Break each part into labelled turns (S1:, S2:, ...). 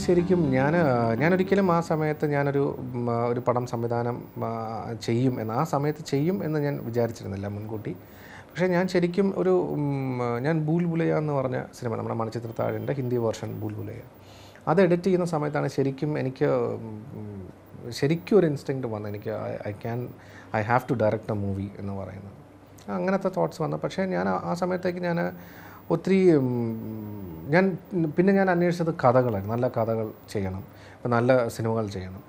S1: ശരിക്കും ഞാനൊരിക്കലും ആ സമയത്ത് ഒരു പടം സംവിധാനം ചെയ്യും എന്ന് ആ സമയത്ത് ചെയ്യും എന്ന് ഞാൻ വിചാരിച്ചിരുന്നില്ല മുൻകൂട്ടി. പക്ഷേ ഞാൻ ശരിക്കും ഞാൻ ഭൂൽ ഭുലയ്യ എന്ന് പറഞ്ഞ സിനിമ, നമ്മുടെ മണിച്ചിത്ര താഴിൻ്റെ ഹിന്ദി വേർഷൻ ഭൂൽ ഭുലയ്യ, അത് എഡിറ്റ് ചെയ്യുന്ന സമയത്താണ് ശരിക്കും ഒരു ഇൻസ്റ്റിങ്ക്റ്റ് വന്നത്. എനിക്ക് I have to direct a movie എന്ന് പറയുന്നത്. അങ്ങനത്തെ തോട്ട്സ് വന്നു. പക്ഷേ ഞാൻ ആ സമയത്തേക്ക് ഒത്തിരി പിന്നെ ഞാൻ അന്വേഷിച്ചത് കഥകളായിരുന്നു. നല്ല കഥകൾ ചെയ്യണം, നല്ല സിനിമകൾ ചെയ്യണം,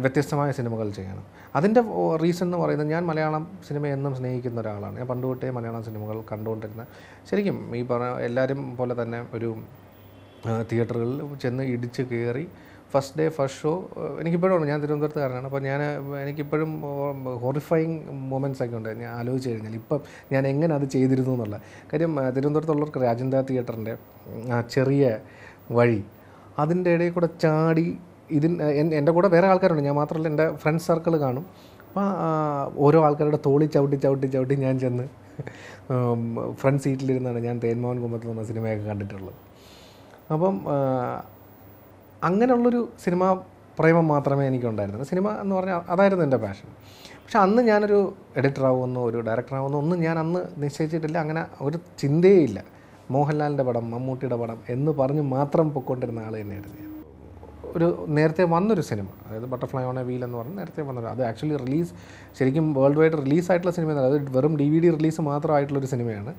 S1: വ്യത്യസ്തമായ സിനിമകൾ ചെയ്യണം. അതിൻ്റെ റീസൺ എന്ന് പറയുന്നത്, ഞാൻ മലയാളം സിനിമ എന്നും സ്നേഹിക്കുന്ന ഒരാളാണ്. ഞാൻ പണ്ട് തൊട്ടേ മലയാളം സിനിമകൾ കണ്ടുകൊണ്ടിരുന്ന, ശരിക്കും ഈ പറഞ്ഞ എല്ലാവരും പോലെ തന്നെ ഒരു തിയേറ്ററുകളിൽ ചെന്ന് ഇടിച്ച് കയറി ഫസ്റ്റ് ഡേ ഫസ്റ്റ് ഷോ. എനിക്കിപ്പോഴും, ഞാൻ തിരുവനന്തപുരത്തുകാരനാണ്, അപ്പോൾ എനിക്കിപ്പോഴും ഹൊറിഫൈങ് മൊമെൻറ്റ്സ് ഒക്കെ ഉണ്ട് ഞാൻ ആലോചിച്ച് കഴിഞ്ഞാൽ. ഇപ്പം ഞാൻ എങ്ങനെ അത് ചെയ്തിരുന്നു എന്നുള്ള കാര്യം, തിരുവനന്തപുരത്തുള്ളവർക്ക് രാജേന്ദ്ര തിയേറ്ററിൻ്റെ ആ ചെറിയ വഴി, അതിൻ്റെ ഇടയിൽ കൂടെ ചാടി എൻ്റെ കൂടെ വേറെ ആൾക്കാരുണ്ട്, ഞാൻ മാത്രമല്ല, എൻ്റെ ഫ്രണ്ട്സ് സർക്കിൾ കാണും. അപ്പോൾ ഓരോ ആൾക്കാരുടെ തോളി ചവിട്ടി ഞാൻ ചെന്ന് ഫ്രണ്ട് സീറ്റിലിരുന്നാണ് ഞാൻ തേന്മാവൻ കുമ്പത്ത് എന്ന സിനിമയൊക്കെ കണ്ടിട്ടുള്ളത്. അപ്പം അങ്ങനെയുള്ളൊരു സിനിമ പ്രേമം മാത്രമേ എനിക്കുണ്ടായിരുന്നുള്ളൂ. സിനിമ എന്ന് പറഞ്ഞാൽ അതായിരുന്നു എൻ്റെ പാഷൻ. പക്ഷെ അന്ന് ഞാനൊരു എഡിറ്ററാവുമെന്നോ ഒരു ഡയറക്ടറാവുമെന്നോ ഒന്നും ഞാൻ അന്ന് നിശ്ചയിച്ചിട്ടില്ല. അങ്ങനെ ഒരു ചിന്തയേ ഇല്ല. മോഹൻലാലിൻ്റെ പടം, മമ്മൂട്ടിയുടെ പടം എന്ന് പറഞ്ഞ് മാത്രം പൊയ്ക്കൊണ്ടിരുന്ന ആൾ തന്നെയായിരുന്നു ഞാൻ. നേരത്തെ വന്നൊരു സിനിമ, അതായത് ബട്ടർഫ്ലൈ ഓൺ എ വീൽ എന്ന് പറഞ്ഞ് നേരത്തെ വന്നൊരു, അത് ആക്ച്വലി ശരിക്കും വേൾഡ് വൈഡ് റിലീസായിട്ടുള്ള സിനിമയാണ്. അത് വെറും DVD റിലീസ് മാത്രമായിട്ടുള്ളൊരു സിനിമയാണ്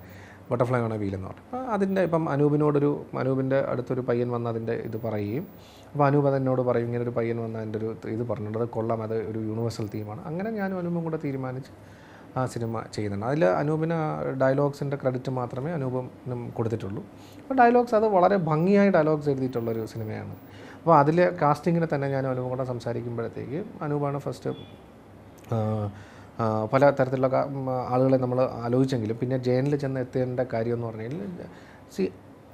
S1: ബട്ടർഫ്ലൈ ഓൺ എ വീൽ എന്ന് പറഞ്ഞു. അപ്പോൾ അതിൻ്റെ ഇപ്പം അനൂപിൻ്റെ അടുത്തൊരു പയ്യൻ വന്ന് അതിൻ്റെ ഇത് പറയുകയും, അപ്പോൾ അനൂപ് അതെന്നോട് പറയും, ഇങ്ങനൊരു പയ്യൻ വന്ന് അതിൻ്റെ ഒരു ഇത് പറഞ്ഞിട്ടുണ്ട്, അത് കൊള്ളാം, അത് ഒരു യൂണിവേഴ്സൽ തീമാണ്. അങ്ങനെ ഞാനും അനൂപും കൂടെ തീരുമാനിച്ച് ആ സിനിമ ചെയ്യുന്നുണ്ട്. അതിൽ അനൂപിന് ഡയലോഗ്സിൻ്റെ ക്രെഡിറ്റ് മാത്രമേ അനൂപിനും കൊടുത്തിട്ടുള്ളൂ. അപ്പോൾ ഡയലോഗ്സ്, അത് വളരെ ഭംഗിയായി ഡയലോഗ്സ് എഴുതിയിട്ടുള്ളൊരു സിനിമയാണ്. അപ്പോൾ അതിൽ കാസ്റ്റിങ്ങിനെ തന്നെ ഞാൻ അനൂപും കൂടെ സംസാരിക്കുമ്പോഴത്തേക്ക് അനൂപാണ് ഫസ്റ്റ് പല തരത്തിലുള്ള ആളുകളെ നമ്മൾ ആലോചിച്ചെങ്കിലും പിന്നെ ജയനിൽ ചെന്ന് എത്തേണ്ട കാര്യം എന്ന് പറഞ്ഞു കഴിഞ്ഞാൽ,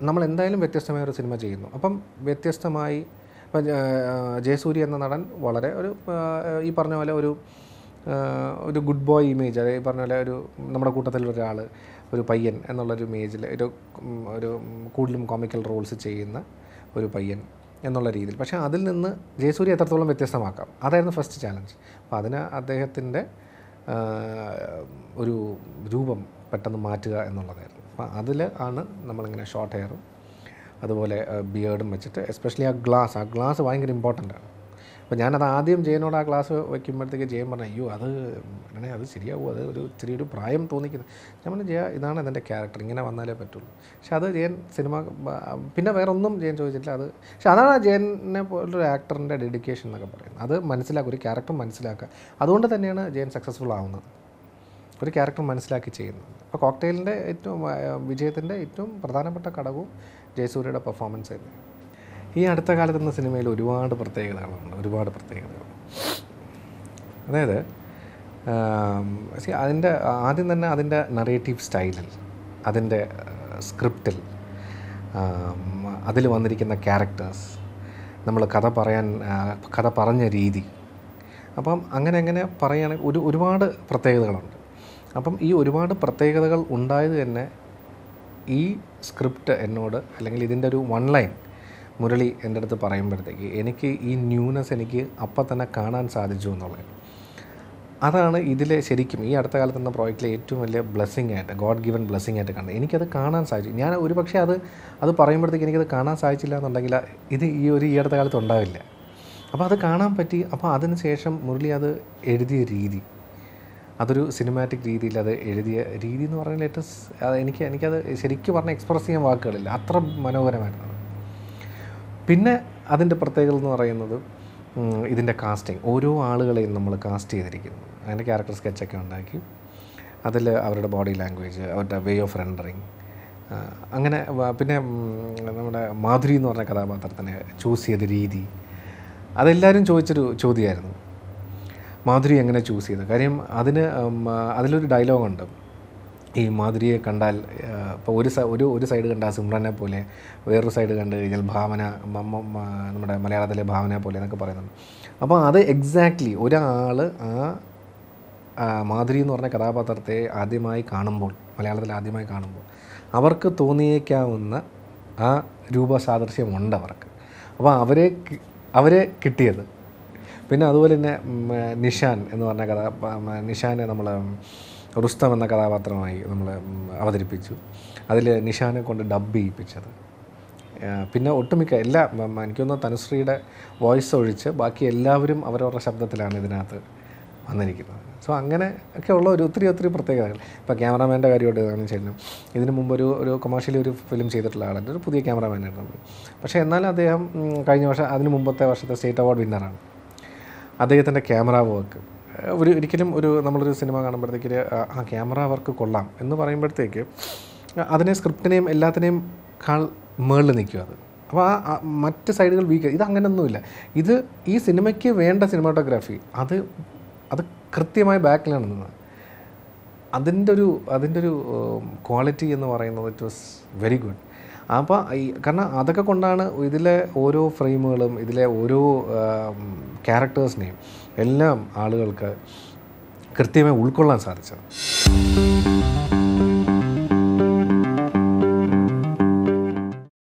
S1: നമ്മൾ എന്തായാലും വ്യത്യസ്തമായ ഒരു സിനിമ ചെയ്യുന്നു. അപ്പം വ്യത്യസ്തമായി ഇപ്പം ജയസൂര്യ എന്ന നടൻ വളരെ ഈ പറഞ്ഞ പോലെ ഒരു ഗുഡ് ബോയ് ഇമേജ്, അതായത് ഈ പറഞ്ഞ പോലെ നമ്മുടെ കൂട്ടത്തിലൊരാൾ, ഒരു പയ്യൻ എന്നുള്ളൊരു ഇമേജിൽ ഒരു കൂടുതലും കോമിക്കൽ റോൾസ് ചെയ്യുന്ന ഒരു പയ്യൻ എന്നുള്ള രീതിയിൽ. പക്ഷേ അതിൽ നിന്ന് ജയസൂര്യ എത്രത്തോളം വ്യത്യസ്തമാക്കാം, അതായിരുന്നു ഫസ്റ്റ് ചാലഞ്ച്. അപ്പോൾ അതിന് അദ്ദേഹത്തിൻ്റെ ഒരു രൂപം പെട്ടെന്ന് മാറ്റുക എന്നുള്ളതായിരുന്നു. അപ്പോൾ അതിൽ ആണ് നമ്മളിങ്ങനെ ഷോർട്ട് ഹെയറും അതുപോലെ ബിയേർഡും വെച്ചിട്ട്, എസ്പെഷ്യലി ആ ഗ്ലാസ് ഭയങ്കര ഇമ്പോർട്ടൻ്റ് ആണ്. അപ്പോൾ ഞാനത് ആദ്യം ജയനോട് ആ ഗ്ലാസ് വയ്ക്കുമ്പോഴത്തേക്ക് ജയൻ പറഞ്ഞു, അയ്യോ അത് ശരിയാവും, അത് ചെറിയൊരു പ്രായം തോന്നിക്കുന്നത്. ഞാൻ പറഞ്ഞു, ജയ ഇതാണ് അതിൻ്റെ ക്യാരക്ടർ, ഇങ്ങനെ വന്നാലേ പറ്റുള്ളൂ. പക്ഷെ അത് ജയൻ പിന്നെ വേറെ ഒന്നും ജയൻ ചോദിച്ചിട്ടില്ല. പക്ഷെ അതാണ് ജയനെ പോലൊരു ആക്ടറിൻ്റെ ഡെഡിക്കേഷൻ എന്നൊക്കെ പറയുന്നത്. അത് മനസ്സിലാക്കുക, ഒരു ക്യാരക്ടർ മനസ്സിലാക്കുക. അതുകൊണ്ട് തന്നെയാണ് ജയൻ സക്സസ്ഫുൾ ആവുന്നത്, ഒരു ക്യാരക്ടർ മനസ്സിലാക്കി ചെയ്യുന്നത്. അപ്പോൾ കോക്ടെയിലിൻ്റെ വിജയത്തിൻ്റെ ഏറ്റവും പ്രധാനപ്പെട്ട ഘടകവും ജയസൂര്യയുടെ പെർഫോമൻസ് ആയിരുന്നു. ഈ അടുത്ത കാലത്തുന്ന സിനിമയിൽ ഒരുപാട് പ്രത്യേകതകളുണ്ട്. അതായത് ആദ്യം തന്നെ അതിൻ്റെ നറേറ്റീവ് സ്റ്റൈലിൽ, അതിൻ്റെ സ്ക്രിപ്റ്റിൽ, അതിൽ വന്നിരിക്കുന്ന ക്യാരക്ടേഴ്സ്, നമ്മൾ കഥ പറഞ്ഞ രീതി, അപ്പം അങ്ങനെ പറയുകയാണെങ്കിൽ ഒരുപാട് പ്രത്യേകതകളുണ്ട്. അപ്പം ഈ ഒരുപാട് പ്രത്യേകതകൾ ഉണ്ടായത് തന്നെ ഈ സ്ക്രിപ്റ്റ് എന്നോട്, അല്ലെങ്കിൽ ഇതിൻ്റെ ഒരു വൺ ലൈൻ മുരളി എൻ്റെ അടുത്ത് പറയുമ്പോഴത്തേക്ക് എനിക്ക് ഈ ന്യൂനെസ് എനിക്ക് അപ്പം തന്നെ കാണാൻ സാധിച്ചു എന്നുള്ളത്. അതാണ് ഇതിലെ ശരിക്കും ഈ അടുത്ത കാലത്ത് എന്ന പ്രോജക്റ്റിലെ ഏറ്റവും വലിയ ബ്ലെസ്സിങ് ആയിട്ട്, ഗോഡ് ഗിവൻ ബ്ലെസ്സിങ് ആയിട്ട് കണ്ടത്. എനിക്കത് കാണാൻ സാധിച്ചു. ഞാൻ ഒരു പക്ഷേ അത് പറയുമ്പോഴത്തേക്ക് എനിക്കത് കാണാൻ സാധിച്ചില്ല എന്നുണ്ടെങ്കിൽ ഇത് ഈ അടുത്ത കാലത്ത് ഉണ്ടാവില്ല. അപ്പോൾ അത് കാണാൻ പറ്റി. അപ്പോൾ അതിന് ശേഷം മുരളി അത് എഴുതിയ രീതി, അതൊരു സിനിമാറ്റിക് രീതിയിൽ അത് എഴുതിയ രീതി എന്ന് പറഞ്ഞാൽ എനിക്കത് ശരിക്കും പറഞ്ഞാൽ എക്സ്പ്രസ് ചെയ്യാൻ വാക്കുകളില്ല, അത്ര മനോഹരമായിരുന്നു. പിന്നെ അതിൻ്റെ പ്രത്യേകത എന്ന് പറയുന്നത് ഇതിൻ്റെ കാസ്റ്റിംഗ്, ഓരോ ആളുകളെയും നമ്മൾ കാസ്റ്റ് ചെയ്തിരിക്കുന്നു. അതിൻ്റെ ക്യാരക്ടർ സ്കെച്ചൊക്കെ ഉണ്ടാക്കി അതിൽ അവരുടെ ബോഡി ലാംഗ്വേജ്, അവരുടെ വേ ഓഫ് റെൻഡറിങ്, അങ്ങനെ പിന്നെ നമ്മുടെ മാധുരി എന്ന് പറഞ്ഞ കഥാപാത്രത്തിനെ ചൂസ് ചെയ്ത രീതി, അതെല്ലാവരും ചോദിച്ചൊരു ചോദ്യമായിരുന്നു. മാധുരി എങ്ങനെ ചൂസ് ചെയ്തത്? കാര്യം അതിലൊരു ഡയലോഗുണ്ട്, ഈ മാധുരിയെ കണ്ടാൽ ഇപ്പോൾ ഒരു സൈഡ് കണ്ടാൽ സിമ്രനെ പോലെ, വേറൊരു സൈഡ് കണ്ടു കഴിഞ്ഞാൽ ഭാവന, നമ്മുടെ മലയാളത്തിലെ ഭാവന പോലെ എന്നൊക്കെ പറയുന്നുണ്ട്. അപ്പോൾ അത് എക്സാക്ട്ലി ഒരാൾ മാധുരി എന്ന് പറഞ്ഞ കഥാപാത്രത്തെ മലയാളത്തിൽ ആദ്യമായി കാണുമ്പോൾ അവർക്ക് തോന്നിയേക്കാവുന്ന ആ രൂപസാദൃശ്യമുണ്ട് അവർക്ക്. അപ്പോൾ അവരെ കിട്ടിയത്. പിന്നെ അതുപോലെ തന്നെ നിഷാൻ എന്ന് പറഞ്ഞ നിഷാനെ നമ്മൾ റുസ്തം എന്ന കഥാപാത്രമായി നമ്മൾ അവതരിപ്പിച്ചു. അതിൽ നിഷാനെ കൊണ്ട് ഡബ് ചെയ്യിപ്പിച്ചത്. പിന്നെ ഒട്ടുമിക്ക എനിക്കൊന്ന് തനുശ്രീയുടെ വോയിസ് ഒഴിച്ച് ബാക്കി എല്ലാവരും അവരവരുടെ ശബ്ദത്തിലാണ് ഇതിനകത്ത് വന്നിരിക്കുന്നത്. സോ അങ്ങനെ ഒക്കെ ഉള്ള ഒത്തിരി പ്രത്യേകതകൾ. ഇപ്പോൾ ക്യാമറാമാൻ്റെ കാര്യമായിട്ട് കാണിച്ചു കഴിഞ്ഞാൽ ഇതിന് മുമ്പ് ഒരു കൊമേഴ്ഷ്യലി ഒരു ഫിലിം ചെയ്തിട്ടുള്ള ആളുണ്ട്, ഒരു പുതിയ ക്യാമറാമാനായിരുന്നു. പക്ഷേ എന്നാലും അദ്ദേഹം കഴിഞ്ഞ വർഷം അതിന് മുമ്പത്തെ വർഷത്തെ സ്റ്റേറ്റ് അവാർഡ് വിന്നറാണ്. അദ്ദേഹത്തിൻ്റെ ക്യാമറ വർക്ക് ഒരിക്കലും നമ്മളൊരു സിനിമ കാണുമ്പോഴത്തേക്ക് ആ ക്യാമറ വർക്ക് കൊള്ളാം എന്ന് പറയുമ്പോഴത്തേക്ക് അതിനെ സ്ക്രിപ്റ്റിനെയും എല്ലാത്തിനെയും മേളിൽ നിൽക്കും അത്. അപ്പോൾ ആ മറ്റ് സൈഡുകൾ വീക്ക്. ഇതങ്ങനെയൊന്നുമില്ല. ഈ സിനിമയ്ക്ക് വേണ്ട സിനിമാറ്റോഗ്രാഫി അത് കൃത്യമായി ബാക്കിലാണ് നിന്നത്. അതിൻ്റെ ഒരു ക്വാളിറ്റി എന്ന് പറയുന്നത് ഇറ്റ് വാസ് വെരി ഗുഡ്. അപ്പോൾ കാരണം അതൊക്കെ കൊണ്ടാണ് ഇതിലെ ഓരോ ഫ്രെയിമുകളും ഇതിലെ ഓരോ ക്യാരക്ടേഴ്സിനെയും എല്ലാം ആളുകൾക്ക് കൃത്യമായി ഉൾക്കൊള്ളാൻ സാധിച്ചത്.